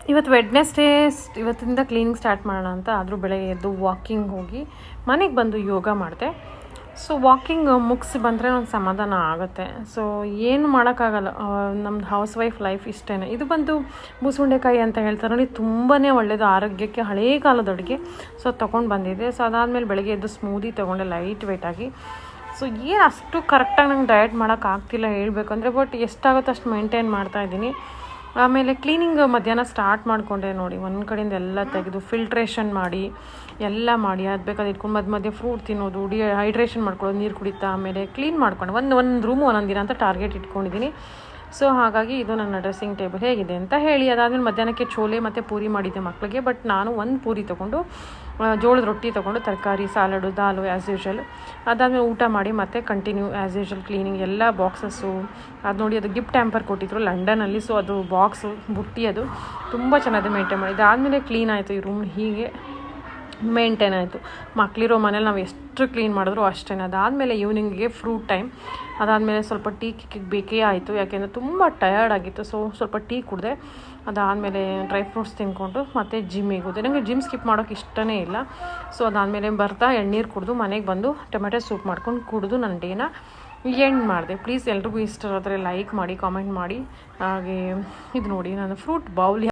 ಇವತ್ತು ವೆಡ್ನೆಸ್ಡೇ, ಇವತ್ತಿಂದ cleaning start ಮಾಡೋಣ ಅಂತ. ಆದರೂ ಬೆಳಗ್ಗೆ ಎದ್ದು ವಾಕಿಂಗ್ ಹೋಗಿ ಮನೆಗೆ ಬಂದು ಯೋಗ ಮಾಡಿದೆ. ಸೊ ವಾಕಿಂಗ್ ಮುಗಿಸಿ ಬಂದರೆ ಒಂದು ಸಮಾಧಾನ ಆಗುತ್ತೆ. ಸೊ ಏನು ಮಾಡೋಕ್ಕಾಗಲ್ಲ, ನಮ್ಮದು ಹೌಸ್ ವೈಫ್ ಲೈಫ್ ಇಷ್ಟೇ. ಇದು ಬಂದು ಬೂಸುಂಡೆಕಾಯಿ ಅಂತ ಹೇಳ್ತಾರೆ ನೋಡಿ, ತುಂಬಾ ಒಳ್ಳೆಯದು ಆರೋಗ್ಯಕ್ಕೆ, ಹಳೇ ಕಾಲದ ಅಡುಗೆ. ಸೊ ತೊಗೊಂಡು ಬಂದಿದ್ದೆ. ಸೊ ಅದಾದಮೇಲೆ ಬೆಳಗ್ಗೆ ಎದ್ದು ಸ್ಮೂದಿ ತೊಗೊಂಡೆ ಲೈಟ್ ವೆಯ್ಟಾಗಿ. ಸೊ ಏನು ಅಷ್ಟು ಕರೆಕ್ಟಾಗಿ ನಂಗೆ ಡಯಟ್ ಮಾಡೋಕ್ಕಾಗ್ತಿಲ್ಲ ಹೇಳಬೇಕಂದ್ರೆ, ಬಟ್ ಎಷ್ಟಾಗುತ್ತೋ ಅಷ್ಟು ಮೇಂಟೈನ್ ಮಾಡ್ತಾಯಿದ್ದೀನಿ. ಆಮೇಲೆ ಕ್ಲೀನಿಂಗ್ ಮಧ್ಯಾಹ್ನ ಸ್ಟಾರ್ಟ್ ಮಾಡಿಕೊಂಡೆ ನೋಡಿ. ಒಂದು ಕಡೆಯಿಂದ ಎಲ್ಲ ತೆಗೆದು ಫಿಲ್ಟ್ರೇಷನ್ ಮಾಡಿ ಎಲ್ಲ ಮಾಡಿ, ಅದು ಬೇಕಾದ್ರೆ ಇಟ್ಕೊಂಡು ಮಧ್ಯೆ ಫ್ರೂಟ್ ತಿನ್ನೋದು, ಹೈಡ್ರೇಷನ್ ಮಾಡ್ಕೊಳ್ಳೋದು, ನೀರು ಕುಡಿತಾ ಆಮೇಲೆ ಕ್ಲೀನ್ ಮಾಡ್ಕೊಂಡು ಒಂದು ರೂಮು ಒಂದೊಂದು ದಿನ ಅಂತ ಟಾರ್ಗೆಟ್ ಇಟ್ಕೊಂಡಿದ್ದೀನಿ. ಸೊ ಹಾಗಾಗಿ ಇದು ನನ್ನ ಡ್ರೆಸ್ಸಿಂಗ್ ಟೇಬಲ್ ಹೇಗಿದೆ ಅಂತ ಹೇಳಿ. ಅದಾದಮೇಲೆ ಮಧ್ಯಾಹ್ನಕ್ಕೆ ಚೋಲೆ ಮತ್ತು ಪೂರಿ ಮಾಡಿದ್ದೆ ಮಕ್ಕಳಿಗೆ. ಬಟ್ ನಾನು ಒಂದು ಪೂರಿ ತೊಗೊಂಡು, ಜೋಳದ ರೊಟ್ಟಿ ತೊಗೊಂಡು, ತರಕಾರಿ, ಸಾಲಡು, ದಾಲು ಆ್ಯಸ್ ಯೂಶ್ವಲ್. ಅದಾದಮೇಲೆ ಊಟ ಮಾಡಿ ಮತ್ತೆ ಕಂಟಿನ್ಯೂ ಆ್ಯಸ್ ಯೂಶ್ವಲ್ ಕ್ಲೀನಿಂಗ್. ಎಲ್ಲ ಬಾಕ್ಸಸ್ಸು ಅದು ನೋಡಿ, ಅದು ಗಿಫ್ಟ್ ಟ್ಯಾಂಪರ್ ಕೊಟ್ಟಿದ್ರು ಲಂಡನಲ್ಲಿ. ಸೊ ಅದು ಬಾಕ್ಸು ಬುಟ್ಟಿ ಅದು ತುಂಬ ಚೆನ್ನಾಗಿ ಮೇಂಟೈನ್ ಮಾಡಿದ್ದು. ಆದಮೇಲೆ ಕ್ಲೀನ್ ಆಯಿತು ಈ ರೂಮ್, ಹೀಗೆ ಮೇಂಟೈನ್ ಆಯಿತು. ಮಕ್ಕಳಿರೋ ಮನೇಲಿ ನಾವು ಎಷ್ಟು ಕ್ಲೀನ್ ಮಾಡಿದ್ರು ಅಷ್ಟೇ. ಅದಾದಮೇಲೆ ಈವ್ನಿಂಗಿಗೆ ಫ್ರೂಟ್ ಟೈಮ್. ಅದಾದಮೇಲೆ ಸ್ವಲ್ಪ ಟೀ ಬೇಕೇ ಆಯಿತು, ಯಾಕೆಂದರೆ ತುಂಬ ಟಯರ್ಡ್ ಆಗಿತ್ತು. ಸೊ ಸ್ವಲ್ಪ ಟೀ ಕುಡಿದೆ. ಅದಾದಮೇಲೆ ಡ್ರೈ ಫ್ರೂಟ್ಸ್ ತಿನ್ಕೊಂಡು ಮತ್ತೆ ಜಿಮ್ಮಿಗೆ ಹೋದೆ. ನನಗೆ ಜಿಮ್ ಸ್ಕಿಪ್ ಮಾಡೋಕ್ಕೆ ಇಷ್ಟನೇ ಇಲ್ಲ. ಸೊ ಅದಾದಮೇಲೆ ಬರ್ತಾ ಎಳ್ನೀರು ಕುಡಿದು ಮನೆಗೆ ಬಂದು ಟೊಮೆಟೊ ಸೂಪ್ ಮಾಡ್ಕೊಂಡು ಕುಡಿದು ನನ್ನ ಡೇನ ಎಂಡ್ ಮಾಡಿದೆ. ಪ್ಲೀಸ್ ಎಲ್ರಿಗೂ ಇಷ್ಟ ಆದರೆ ಲೈಕ್ ಮಾಡಿ, ಕಾಮೆಂಟ್ ಮಾಡಿ. ಹಾಗೆ ಇದು ನೋಡಿ, ನಾನು ಫ್ರೂಟ್ ಬೌಲ್